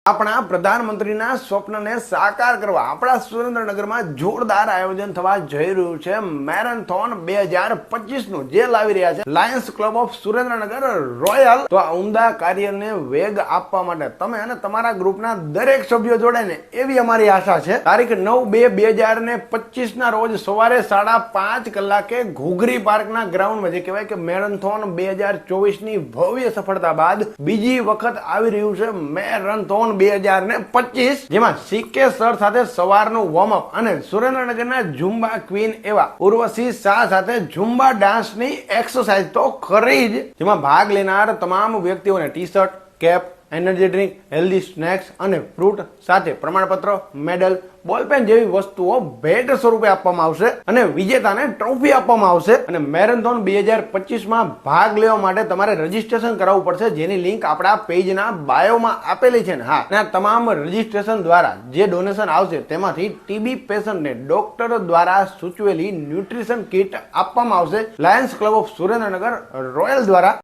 આપણા પ્રધાનમંત્રીના સ્વપ્નને સાકાર કરવા આપણા સુરેન્દ્રનગરમાં જોરદાર આયોજન થવા જઈ રહ્યું છે મેરેથોન 2025 નું, જે લાવી રહ્યા છે Lions club of Surendranagar royal. તો આ ઉમદા કાર્યને વેગ આપવા માટે તમે અને તમારા ગ્રુપના દરેક સભ્યો જોડાય ને એવી અમારી આશા છે. તારીખ 9/2/2025 ના રોજ સવારે 5:30 કલાકે ઘુઘરી પાર્કના ગ્રાઉન્ડમાં, જે કહેવાય કે મેરેથોન 2024 ની ભવ્ય સફળતા બાદ બીજી વખત આવી રહ્યું છે મેરેથોન 2025, જેમાં સીકે સર સાથે સવારનું વોર્મઅપ અને સુરેન્દ્રનગરના ઝુંબા ક્વીન એવા ઉર્વશી શાહ સાથે ઝુંબા ડાન્સની એક્સરસાઇઝ તો ખરી જ, જેમાં ભાગ લેનાર તમામ વ્યક્તિઓને T shirt, cap, energy drink, healthy snacks અને ફ્રૂટ સાથે પ્રમાણપત્ર, મેડલ, બોલપેન જેવી વસ્તુઓ ભેટ સ્વરૂપે આપવામાં આવશે અને વિજેતાને ટ્રોફી આપવામાં આવશે. અને મેરેથોન 2025 માં ભાગ લેવા માટે તમારે રજીસ્ટ્રેશન કરાવવું પડશે, જેની લિંક આપણા પેજના બાયોમાં આપેલી છે. હા, અને આ તમામ રજીસ્ટ્રેશન દ્વારા જે ડોનેશન આવશે તેમાંથી ટીબી પેશન્ટને ડોક્ટર દ્વારા સૂચવેલી ન્યુટ્રિશન કીટ આપવામાં આવશે Lions club of Surendranagar royal દ્વારા.